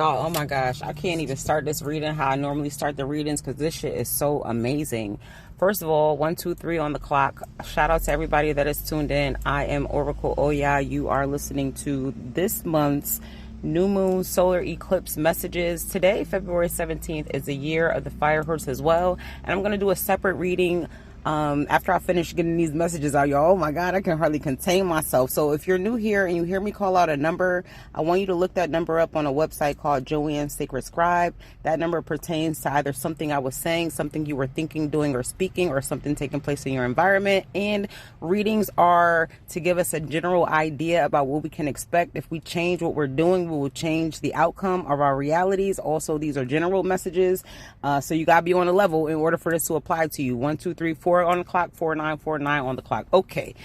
Y'all, oh my gosh, I can't even start this reading how I normally start the readings because this shit is so amazing. First of all, 1, 2, 3 on the clock. Shout out to everybody that is tuned in. I am Oracle Whooooaaa. You are listening to this month's new moon solar eclipse messages. Today, February 17th, is the year of the fire horse as well. And I'm going to do a separate reading after I finish getting these messages out, y'all. Oh my God, I can hardly contain myself. So if you're new here and you hear me call out a number, I want you to look that number up on a website called Joanne's Sacred Scribe. That number pertains to either something I was saying, something you were thinking, doing, or speaking, or something taking place in your environment. And readings are to give us a general idea about what we can expect. If we change what we're doing, we will change the outcome of our realities. Also, these are general messages. So you gotta be on a level in order for this to apply to you. 1, 2, 3, 4 on the clock, 4, 9, 4, 9 on the clock. Okay.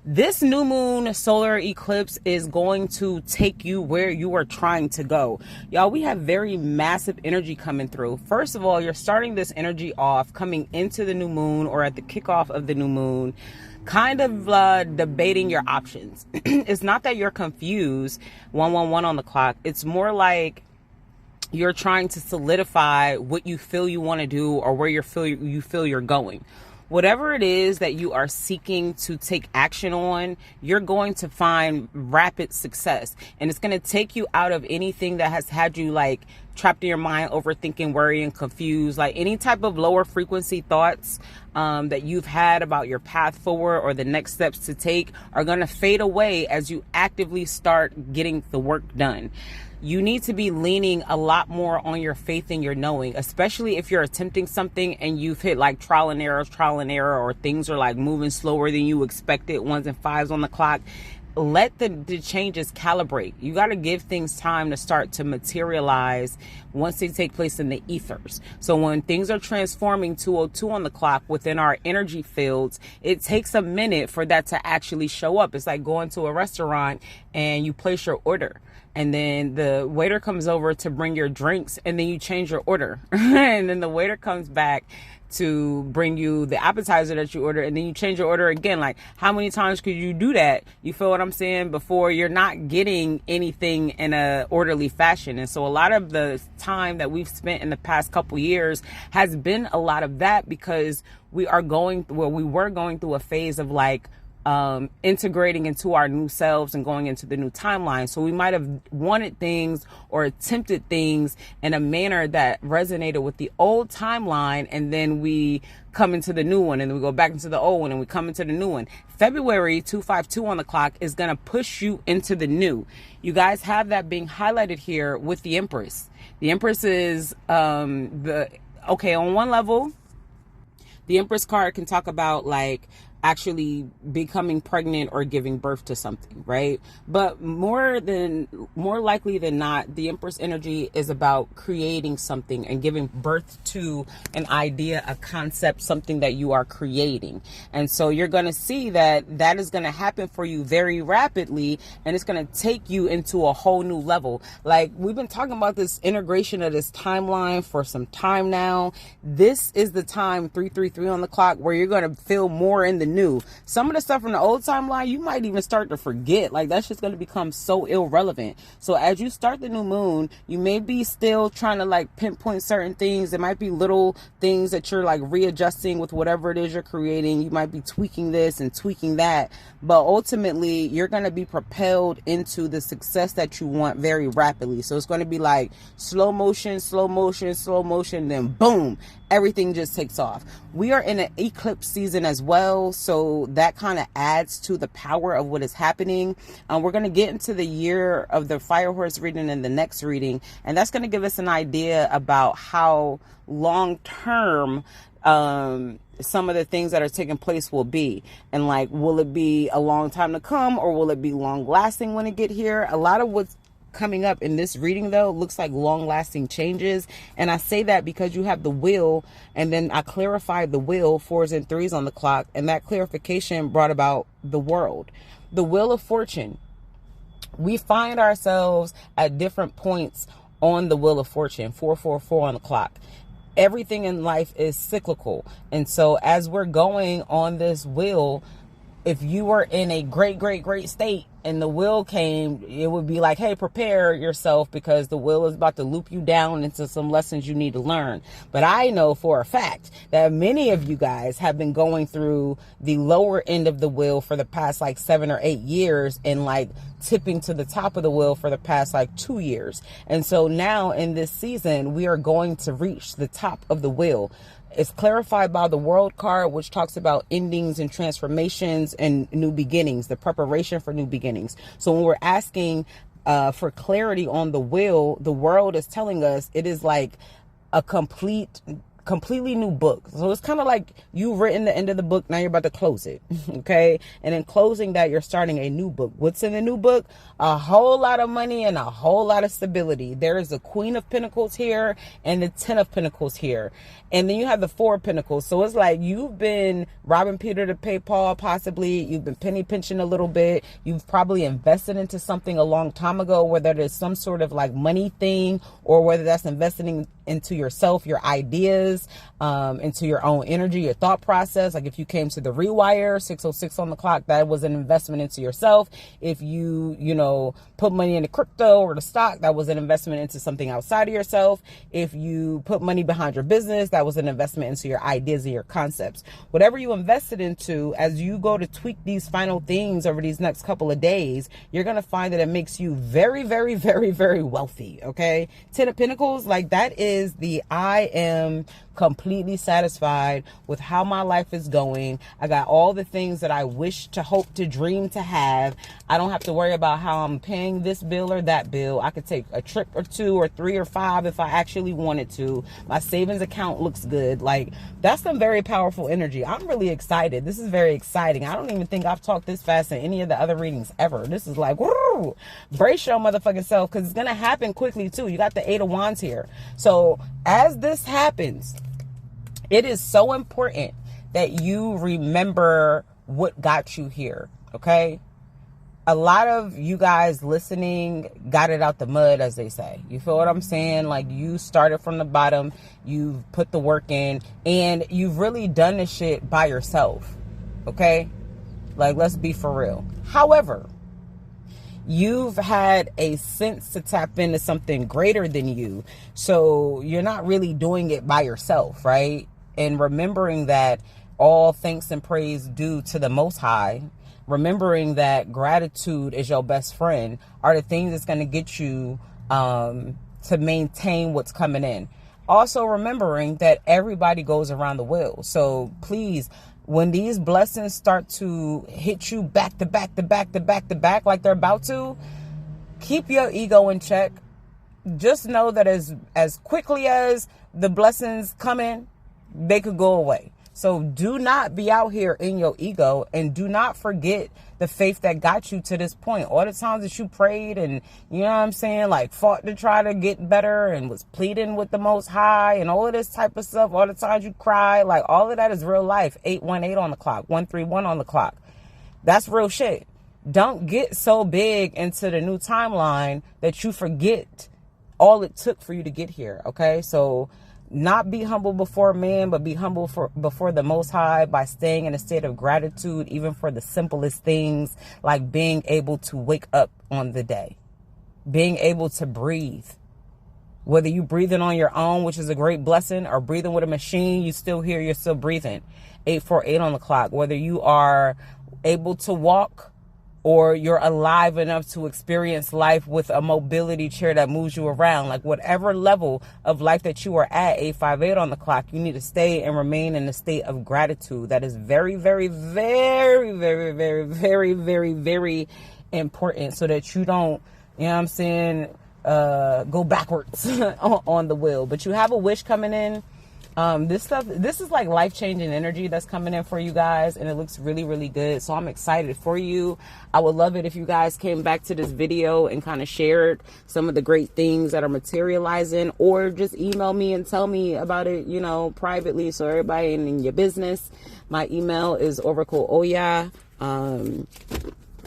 This new moon solar eclipse is going to take you where you are trying to go. Y'all, we have very massive energy coming through. First of all, you're starting this energy off coming into the new moon or at the kickoff of the new moon, kind of debating your options. It's not that you're confused, 111 on the clock. It's more like you're trying to solidify what you feel you want to do or where you feel you're going. Whatever it is that you are seeking to take action on, you're going to find rapid success. And it's going to take you out of anything that has had you like trapped in your mind, overthinking, worrying, confused, like any type of lower frequency thoughts that you've had about your path forward or the next steps to take are going to fade away as you actively start getting the work done. You need to be leaning a lot more on your faith and your knowing, especially if you're attempting something and you've hit like trial and error, or things are like moving slower than you expected, 1s and 5s on the clock. Let the changes calibrate. You got to give things time to start to materialize once they take place in the ethers. So when things are transforming 202 on the clock within our energy fields, it takes a minute for that to actually show up. It's like going to a restaurant and you place your order. And then the waiter comes over to bring your drinks and then you change your order. And then the waiter comes back to bring you the appetizer that you ordered and then you change your order again. Like, how many times could you do that? You feel what I'm saying? Before you're not getting anything in a orderly fashion. And so a lot of the time that we've spent in the past couple years has been a lot of that because we were going through a phase of like, integrating into our new selves and going into the new timeline. So we might have wanted things or attempted things in a manner that resonated with the old timeline, and then we come into the new one and then we go back into the old one and we come into the new one. February 252 on the clock is going to push you into the new. You guys have that being highlighted here with the Empress. The Empress is on one level, the Empress card can talk about like actually becoming pregnant or giving birth to something, right? But more likely than not, the Empress energy is about creating something and giving birth to an idea, a concept, something that you are creating. And so you're going to see that is going to happen for you very rapidly, and it's going to take you into a whole new level. Like, we've been talking about this integration of this timeline for some time now. This is the time, 333 on the clock, where you're going to feel more in the new. Some of the stuff from the old timeline you might even start to forget. Like, that's just going to become so irrelevant. So as you start the new moon, you may be still trying to like pinpoint certain things. There might be little things that you're like readjusting with whatever it is you're creating. You might be tweaking this and tweaking that, but ultimately you're going to be propelled into the success that you want very rapidly. So it's going to be like slow motion, then boom, everything just takes off. We are in an eclipse season as well, so that kind of adds to the power of what is happening. We're going to get into the year of the fire horse reading in the next reading, and that's going to give us an idea about how long term some of the things that are taking place will be, and like, will it be a long time to come or will it be long lasting when it get here? A lot of what's coming up in this reading though looks like long-lasting changes, and I say that because you have the wheel, and then I clarified the wheel, 4s and 3s on the clock, and that clarification brought about the world, the wheel of fortune. We find ourselves at different points on the wheel of fortune, 444 on the clock. Everything in life is cyclical, and so as we're going on this wheel, if you are in a great state and the wheel came, it would be like, hey, prepare yourself because the wheel is about to loop you down into some lessons you need to learn. But I know for a fact that many of you guys have been going through the lower end of the wheel for the past like 7 or 8 years and like tipping to the top of the wheel for the past like 2 years. And so now in this season, we are going to reach the top of the wheel. It's clarified by the World card, which talks about endings and transformations and new beginnings, the preparation for new beginnings. So when we're asking for clarity on the wheel, the world is telling us it is like a completely new book. So it's kind of like you've written the end of the book, now you're about to close it. Okay, and in closing that, you're starting a new book. What's in the new book? A whole lot of money and a whole lot of stability. There is the Queen of Pentacles here and the 10 of Pentacles here, and then you have the 4 of Pentacles. So it's like you've been robbing Peter to pay Paul, possibly. You've been penny pinching a little bit. You've probably invested into something a long time ago, whether there's some sort of like money thing or whether that's investing into yourself, your ideas, into your own energy, your thought process. Like if you came to the rewire 606 on the clock, that was an investment into yourself. If you put money into crypto or the stock, that was an investment into something outside of yourself. If you put money behind your business, that was an investment into your ideas and your concepts. Whatever you invested into, as you go to tweak these final things over these next couple of days, you're going to find that it makes you very, very, very, very wealthy. Okay. 10 of Pentacles, like that is the I am completely satisfied with how my life is going. I got all the things that I wish to, hope to, dream to have. I don't have to worry about how I'm paying this bill or that bill. I could take a trip or 2 or 3 or 5 if I actually wanted to. My savings account looks good. Like that's some very powerful energy. I'm really excited. This is very exciting. I don't even think I've talked this fast in any of the other readings ever. This is like, woo, brace your motherfucking self because it's going to happen quickly too. You got the 8 of Wands here. So as this happens, it is so important that you remember what got you here, okay? A lot of you guys listening got it out the mud, as they say. You feel what I'm saying? Like you started from the bottom, you've put the work in, and you've really done this shit by yourself, okay? Like, let's be for real. However, you've had a sense to tap into something greater than you. So you're not really doing it by yourself, right? And remembering that all thanks and praise due to the Most High, remembering that gratitude is your best friend, are the things that's going to get you to maintain what's coming in. Also remembering that everybody goes around the wheel. So please, when these blessings start to hit you back to back to back to back to back like they're about to, keep your ego in check. Just know that as quickly as the blessings come in, they could go away. So do not be out here in your ego, and do not forget the faith that got you to this point. All the times that you prayed and, you know what I'm saying, like fought to try to get better and was pleading with the Most High and all of this type of stuff. All the times you cried, like all of that is real life. 818 on the clock, 131 on the clock. That's real shit. Don't get so big into the new timeline that you forget all it took for you to get here. Okay. So not be humble before man, but be humble before the Most High by staying in a state of gratitude, even for the simplest things, like being able to wake up on the day, being able to breathe. Whether you breathing on your own, which is a great blessing, or breathing with a machine, you still here, you're still breathing. 848 on the clock. Whether you are able to walk, or you're alive enough to experience life with a mobility chair that moves you around, like whatever level of life that you are at, 858 on the clock, you need to stay and remain in a state of gratitude. That is very, very, very, very, very, very, very, very important, so that you don't, you know what I'm saying, go backwards on the wheel. But you have a wish coming in. This is like life-changing energy that's coming in for you guys, and it looks really, really good. So I'm excited for you. I would love it if you guys came back to this video and kind of shared some of the great things that are materializing, or just email me and tell me about it, you know, privately, so everybody in your business. My email is Whooooaaa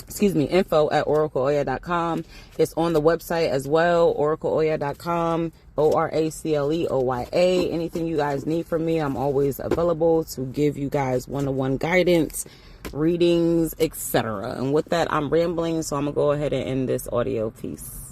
excuse me, info@oracleoya.com. It's on the website as well, oracleoya.com, ORACLEOYA. Anything you guys need from me, I'm always available to give you guys one-on-one guidance, readings, etc. And with that, I'm rambling, so I'm gonna go ahead and end this audio piece.